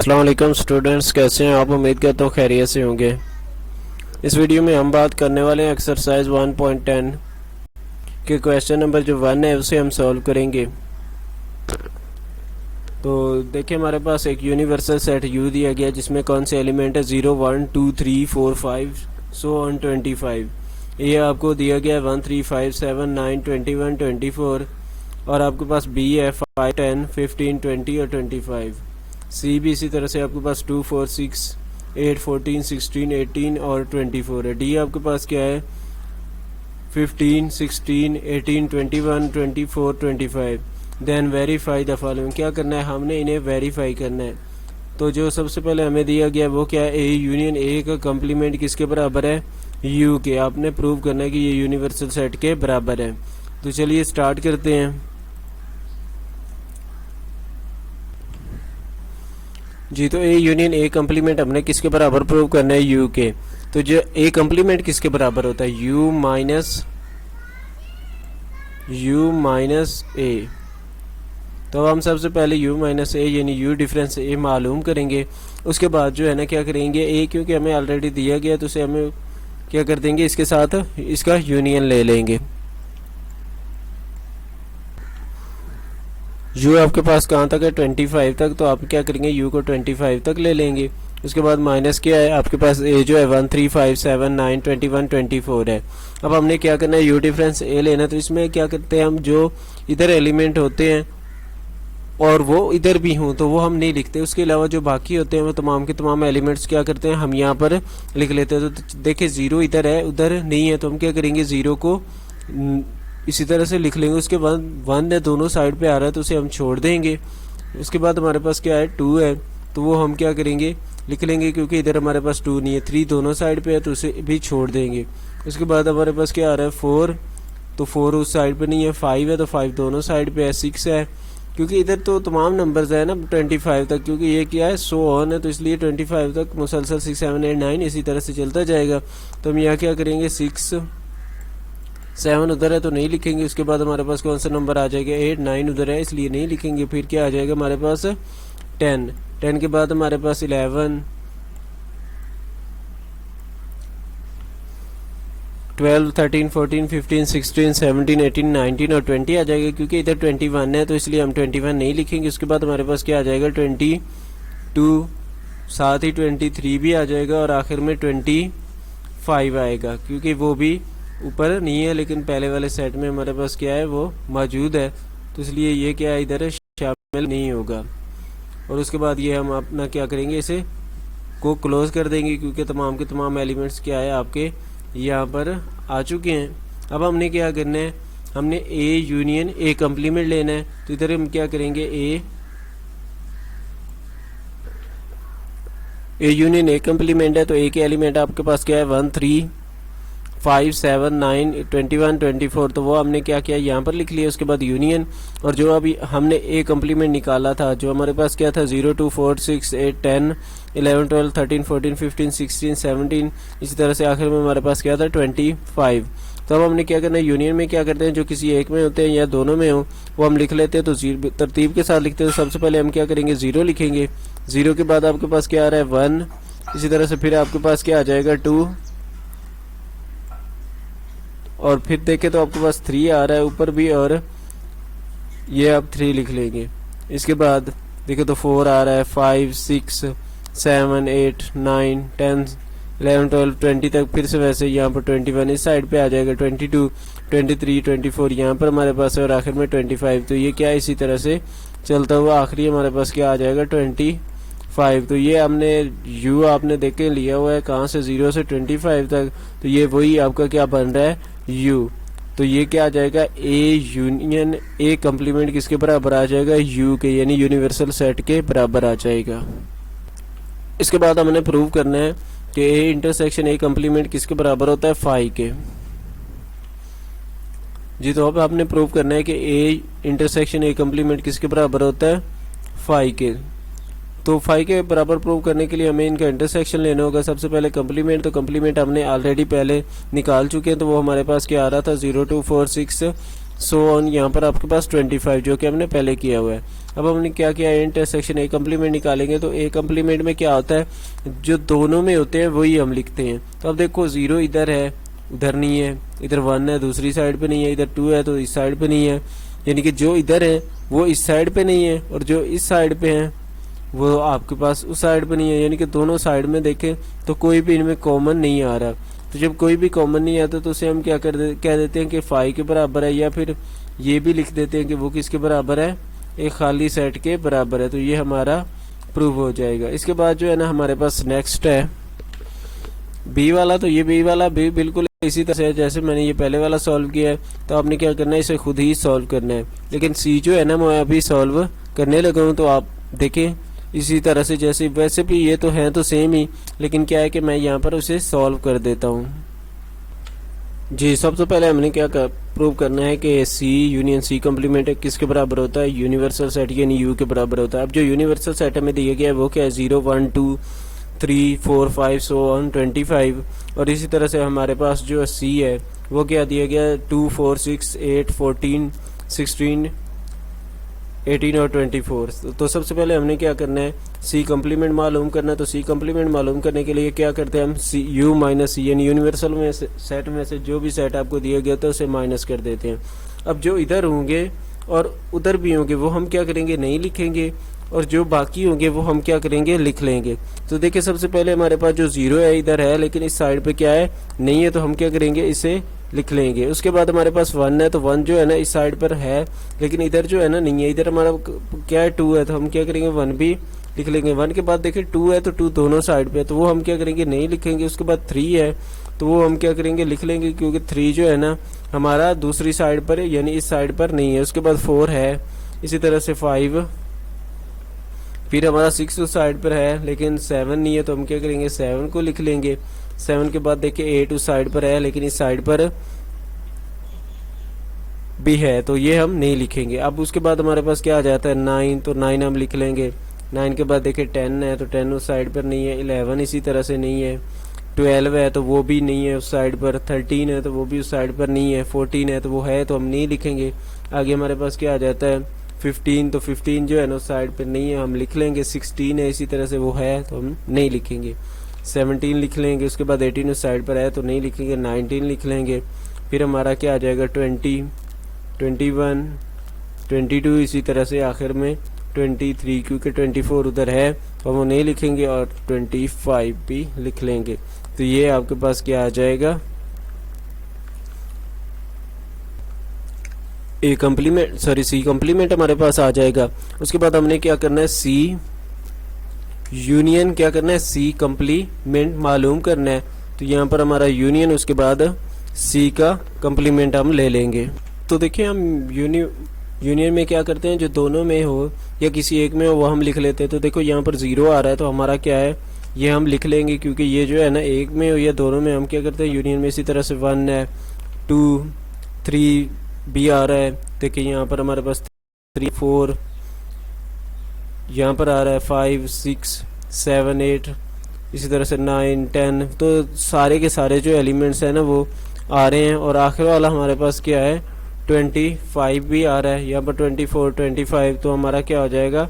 अस्सलाम वालेकुम स्टूडेंट्स, कैसे हैं आप? उम्मीद करता हूँ खैरियत से होंगे। इस वीडियो में हम बात करने वाले हैं एक्सरसाइज 1.10 के क्वेश्चन नंबर जो 1 है उसे हम सॉल्व करेंगे। तो देखिए, हमारे पास एक यूनिवर्सल सेट U दिया गया जिसमें कौन से एलिमेंट है 0, 1, 2, 3, 4, 5 सो ऑन 25। ये आपको दिया गया है 1, 3, 5, 7, 9, 21, 24 और आपके पास B है 5, 10, 15, 20 और 25। सी भी इसी तरह से आपके पास 2, 4, 6, 8, 14, 16, 18 और 24 है। डी आपके पास क्या है 15, 16, 18, 21, 24, 25। Then verify the following. क्या करना है, हमने इन्हें वेरीफाई करना है। तो जो सबसे पहले हमें दिया गया वो क्या है, ए यूनियन ए का कम्प्लीमेंट किसके बराबर है, यू के। आपने प्रूव करना है कि ये यूनिवर्सल सेट के बराबर है। तो चलिए स्टार्ट करते हैं। जी, तो ए यूनियन ए कम्प्लीमेंट हमने किसके बराबर प्रूव करना है, यू के। तो जो ए कम्प्लीमेंट किसके बराबर होता है, यू माइनस ए। तो हम सबसे पहले u माइनस ए यानी u डिफरेंस ए मालूम करेंगे। उसके बाद जो है ना क्या करेंगे, ए क्योंकि हमें ऑलरेडी दिया गया तो उसे हमें क्या कर देंगे, इसके साथ इसका यूनियन ले लेंगे। u आपके पास कहाँ तक है 25 तक, तो आप क्या करेंगे u को 25 तक ले लेंगे। उसके बाद माइनस क्या है आपके पास, a जो है 1, 3, 5, 7, 9, 21, 24 है। अब हमने क्या करना है, u डिफरेंस a लेना। तो इसमें क्या करते हैं हम, जो इधर एलिमेंट होते हैं और वो इधर भी हों तो वो हम नहीं लिखते। उसके अलावा जो बाकी होते हैं वो तमाम के तमाम एलिमेंट्स क्या करते हैं, हम यहाँ पर लिख लेते हैं। तो देखिए 0 इधर है उधर नहीं है, तो हम क्या करेंगे 0 को इसी तरह से लिख लेंगे। उसके बाद 1 है दोनों साइड पे आ रहा है तो उसे हम छोड़ देंगे। उसके बाद हमारे पास क्या है 2 है, तो वो हम क्या करेंगे लिख लेंगे, क्योंकि इधर हमारे पास 2 नहीं है। 3 दोनों साइड पे है तो उसे भी छोड़ देंगे। उसके बाद हमारे पास क्या आ रहा है 4, तो 4 उस साइड पे नहीं है। 5 है तो 5 दोनों साइड पे है। 6 है क्योंकि इधर तो तमाम नंबर्स है ना 25 तक, क्योंकि ये क्या है सो ऑन है तो इसलिए 25 तक मुसलसल 6, 7, 8, 9 इसी तरह से चलता जाएगा। तो हम यहाँ क्या करेंगे 6, 7 उधर है तो नहीं लिखेंगे। उसके बाद हमारे पास कौन सा नंबर आ जाएगा 8, 9 उधर है इसलिए नहीं लिखेंगे। फिर क्या आ जाएगा हमारे पास 10, 10 के बाद हमारे पास 11, 12, 13, 14, 15, 16, 17, 18, 19 और 20 आ जाएगा। क्योंकि इधर 21 है तो इसलिए हम 21 नहीं लिखेंगे। उसके बाद हमारे पास क्या आ जाएगा 22, साथ ही 23 भी आ जाएगा और आखिर में 25 आएगा, क्योंकि वो भी ऊपर नहीं है लेकिन पहले वाले सेट में हमारे पास क्या है वो मौजूद है, तो इसलिए ये क्या है इधर शामिल नहीं होगा। और उसके बाद ये हम अपना क्या करेंगे, इसे को क्लोज कर देंगे, क्योंकि तमाम के तमाम एलिमेंट्स क्या है आपके यहाँ पर आ चुके हैं। अब हमने क्या करना है, हमने ए यूनियन ए कम्प्लीमेंट लेना है। तो इधर हम क्या करेंगे ए यूनियन ए कम्प्लीमेंट है तो ए के एलिमेंट आपके पास क्या है 1, 3, 5, 7, 9, 21, 24, तो वो हमने क्या किया यहाँ पर लिख लिया। उसके बाद यूनियन, और जो अभी हमने ए कम्प्लीमेंट निकाला था जो हमारे पास क्या था 0, 2, 4, 6, 8, 10, 11, 12, 13, 14, 15, 16, 17 इसी तरह से आखिर में हमारे पास क्या था 25। तो अब हमने क्या करना है, यूनियन में क्या करते हैं जो किसी एक में होते हैं या दोनों में हो वो हम लिख लेते हैं। तो तरतीब के साथ लिखते हैं। तो सबसे पहले हम क्या करेंगे 0 लिखेंगे। 0 के बाद आपके पास क्या आ रहा है 1, इसी तरह से फिर आपके पास क्या आ जाएगा 2, और फिर देखें तो आपके पास 3 आ रहा है ऊपर भी, और ये आप 3 लिख लेंगे। इसके बाद देखें तो 4 आ रहा है, 5, 6, 7, 8, 9, 10, 11, 12, 20 तक फिर से वैसे यहाँ पर 21 इस साइड पे आ जाएगा, 22, 23, 24 यहाँ पर हमारे पास है, और आखिर में 25। तो ये क्या है इसी तरह से चलता हुआ आखिरी हमारे पास क्या आ जाएगा 25। तो ये हमने u आपने देख के लिया हुआ है कहाँ से 0 से 25 तक, तो ये वही आपका क्या बन रहा है u। तो ये क्या आ जाएगा a यूनियन a कम्प्लीमेंट किसके बराबर आ जाएगा u के, यानी यूनिवर्सल सेट के बराबर आ जाएगा। इसके बाद हमने प्रूव करना है कि a इंटरसेक्शन a कम्प्लीमेंट किसके बराबर होता है 5 के। जी, तो अब आपने प्रूव करना है कि a इंटरसेक्शन a कम्प्लीमेंट किसके बराबर होता है 5 के। तो 5 के बराबर प्रूव करने के लिए हमें इनका इंटरसेक्शन लेना होगा। सबसे पहले कम्प्लीमेंट, तो कम्प्लीमेंट हमने ऑलरेडी पहले निकाल चुके हैं, तो वो हमारे पास क्या आ रहा था 0, 2, 4, 6 सो ऑन, यहाँ पर आपके पास 25 जो कि हमने पहले किया हुआ है। अब हमने क्या किया, इंटरसेक्शन ए कम्प्लीमेंट निकालेंगे तो ए कम्प्लीमेंट में क्या होता है, जो दोनों में होते हैं वही हम लिखते हैं। तो अब देखो 0 इधर है, उधर नहीं है, इधर 1 है दूसरी साइड पे नहीं है, इधर 2 है तो इस साइड पे नहीं है, यानी कि जो इधर है वो इस साइड पे नहीं है और जो इस साइड पे है वो आपके पास उस साइड पे नहीं है, यानी कि दोनों साइड में देखें तो कोई भी इनमें कॉमन नहीं आ रहा। तो जब कोई भी कॉमन नहीं आता तो उसे हम क्या कह देते हैं कि फाई के बराबर है, या फिर ये भी लिख देते हैं कि वो किसके बराबर है, एक खाली सेट के बराबर है। तो ये हमारा प्रूव हो जाएगा। इसके बाद जो है ना हमारे पास नेक्स्ट है बी वाला। तो ये बी वाला भी बिल्कुल इसी तरह से जैसे मैंने ये पहले वाला सॉल्व किया है, तो आपने क्या करना है, इसे खुद ही सॉल्व करना है। लेकिन सी जो है ना मैं अभी सॉल्व करने लगा हूँ, तो आप देखें इसी तरह से जैसे, वैसे भी ये तो है तो सेम ही, लेकिन क्या है कि मैं यहाँ पर उसे सॉल्व कर देता हूँ। जी सबसे पहले हमने क्या प्रूव करना है कि सी यूनियन सी कम्प्लीमेंट किसके बराबर होता है, यूनिवर्सल सेट यानी यू के बराबर होता है। अब जो यूनिवर्सल सेट हमें दिया गया है वो क्या है, 0 1 2 3 4 5 सो ऑन 25। और इसी तरह से हमारे पास जो सी है वो क्या दिया गया है, 2 4 6 8 14 16 18 और 24। तो सबसे पहले हमने क्या करना है, सी कम्प्लीमेंट मालूम करना है। तो सी कम्प्लीमेंट मालूम करने के लिए क्या करते हैं हम, सी यू माइनस सी यानी यूनिवर्सल में सेट में से जो भी सेट आपको दिया गया तो उसे माइनस कर देते हैं। अब जो इधर होंगे और उधर भी होंगे वो हम क्या करेंगे, नहीं लिखेंगे, और जो बाकी होंगे वो हम क्या करेंगे, लिख लेंगे। तो देखिए सबसे पहले हमारे पास जो 0 है इधर है, लेकिन इस साइड पे क्या है, नहीं है, तो हम क्या करेंगे, इसे लिख लेंगे। उसके बाद हमारे पास 1 है, तो 1 जो है ना इस साइड पर है, लेकिन इधर जो है ना नहीं है, इधर हमारा क्या है 2 है, तो हम क्या करेंगे 1 भी लिख लेंगे। 1 के बाद देखिए 2 है, तो 2 दोनों साइड पे है, तो वो हम क्या करेंगे, नहीं लिखेंगे। उसके बाद 3 है, तो वो हम क्या करेंगे, लिख लेंगे, क्योंकि 3 जो है ना हमारा दूसरी साइड पर है, यानी इस साइड पर नहीं है। उसके बाद 4 है, इसी तरह से 5, फिर हमारा 6 उस साइड पर है, लेकिन 7 नहीं है, तो हम क्या करेंगे 7 को लिख लेंगे। 7 के बाद देखिए 8 उस साइड पर है, लेकिन इस साइड पर भी है, तो ये हम नहीं लिखेंगे। अब उसके बाद हमारे पास क्या आ जाता है 9, तो 9 हम लिख लेंगे। 9 के बाद देखिए 10 है, तो 10 उस साइड पर नहीं है। 11 इसी तरह से नहीं है। 12 है, तो वो भी नहीं है उस साइड पर। 13 है, तो वो भी उस साइड पर नहीं है। 14 है, तो वो है, तो हम नहीं लिखेंगे। आगे हमारे पास क्या आ जाता है 15, तो 15 जो है ना उस साइड पर नहीं है, हम लिख लेंगे। 16 है, इसी तरह से वो है, तो हम नहीं लिखेंगे। 17 लिख लेंगे। उसके बाद 18 उस साइड पर है, तो नहीं लिखेंगे। 19 लिख लेंगे। फिर हमारा क्या आ जाएगा 20, 21, 22, इसी तरह से आखिर में 23, क्योंकि 24 उधर है तो हम वो नहीं लिखेंगे, और 25 भी लिख लेंगे। तो ये आपके पास क्या आ जाएगा, A complement, sorry C complement हमारे पास आ जाएगा। उसके बाद हमने क्या करना है, सी यूनियन क्या करना है, सी कम्प्लीमेंट मालूम करना है। तो यहाँ पर हमारा यूनियन, उसके बाद सी का कम्प्लीमेंट हम ले लेंगे। तो देखिए हम यूनियन में क्या करते हैं, जो दोनों में हो या किसी एक में हो वो हम लिख लेते हैं। तो देखो यहाँ पर 0 आ रहा है, तो हमारा क्या है, ये हम लिख लेंगे, क्योंकि ये जो है ना एक में हो या दोनों में, हम क्या करते हैं यूनियन में। इसी तरह से 1 है, 2 3 भी आ रहा है। देखिए यहाँ पर हमारे पास 3 4 यहाँ पर आ रहा है, 5 6 7 8, इसी तरह से 9 10। तो सारे के सारे जो एलिमेंट्स हैं ना वो आ रहे हैं। और आखिर वाला हमारे पास क्या है 25 भी आ रहा है यहाँ पर, 24 25। तो हमारा क्या हो जाएगा,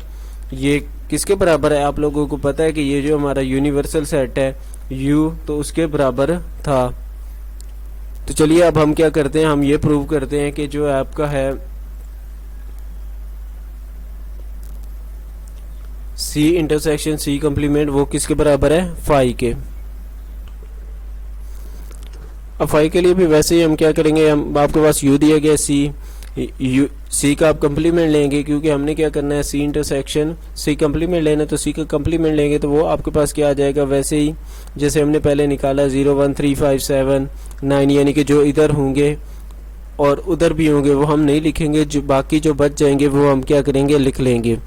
ये किसके बराबर है, आप लोगों को पता है कि ये जो हमारा यूनिवर्सल सेट है U, तो उसके बराबर था। तो चलिए अब हम क्या करते हैं, हम ये प्रूव करते हैं कि जो आपका है C इंटरसेक्शन C कम्प्लीमेंट वो किसके बराबर है, फाई के। अब फाई के लिए भी वैसे ही हम क्या करेंगे, हम आपके पास U दिया गया C का आप कम्प्लीमेंट लेंगे, क्योंकि हमने क्या करना है C इंटरसेक्शन C कम्प्लीमेंट लेना है, तो C का कम्प्लीमेंट लेंगे तो वो आपके पास क्या आ जाएगा, वैसे ही जैसे हमने पहले निकाला 0 1 3 5 7 9, यानी कि जो इधर होंगे और उधर भी होंगे वो हम नहीं लिखेंगे, जो बाकी जो बच जाएंगे वो हम क्या करेंगे, लिख लेंगे।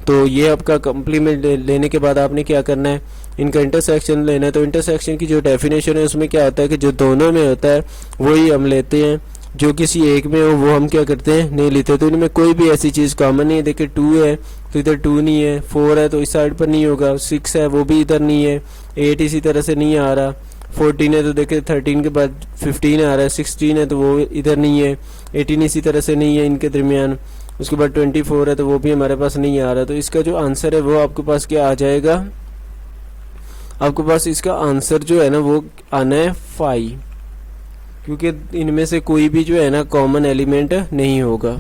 तो ये आपका कम्प्लीमेंट लेने के बाद आपने क्या करना है, इनका इंटरसेक्शन लेना है। तो इंटरसेक्शन की जो डेफिनेशन है उसमें क्या होता है कि जो दोनों में होता है वही हम लेते हैं, जो किसी एक में हो वो हम क्या करते हैं, नहीं लेते। तो इनमें कोई भी ऐसी चीज़ कॉमन नहीं है। देखिए 2 है तो इधर 2 नहीं है, 4 है तो इस साइड पर नहीं होगा, 6 है वो भी इधर नहीं है, 8 इसी तरह से नहीं आ रहा, 14 है तो देखिए 13 के बाद 15 आ रहा है, 16 है तो वो इधर नहीं है, 18 इसी तरह से नहीं है इनके दरमियान, उसके बाद 24 है तो वो भी हमारे पास नहीं आ रहा। तो इसका जो आंसर है वो आपके पास क्या आ जाएगा, आपके पास इसका आंसर जो है ना वो आना है 5, क्योंकि इनमें से कोई भी जो है ना कॉमन एलिमेंट नहीं होगा।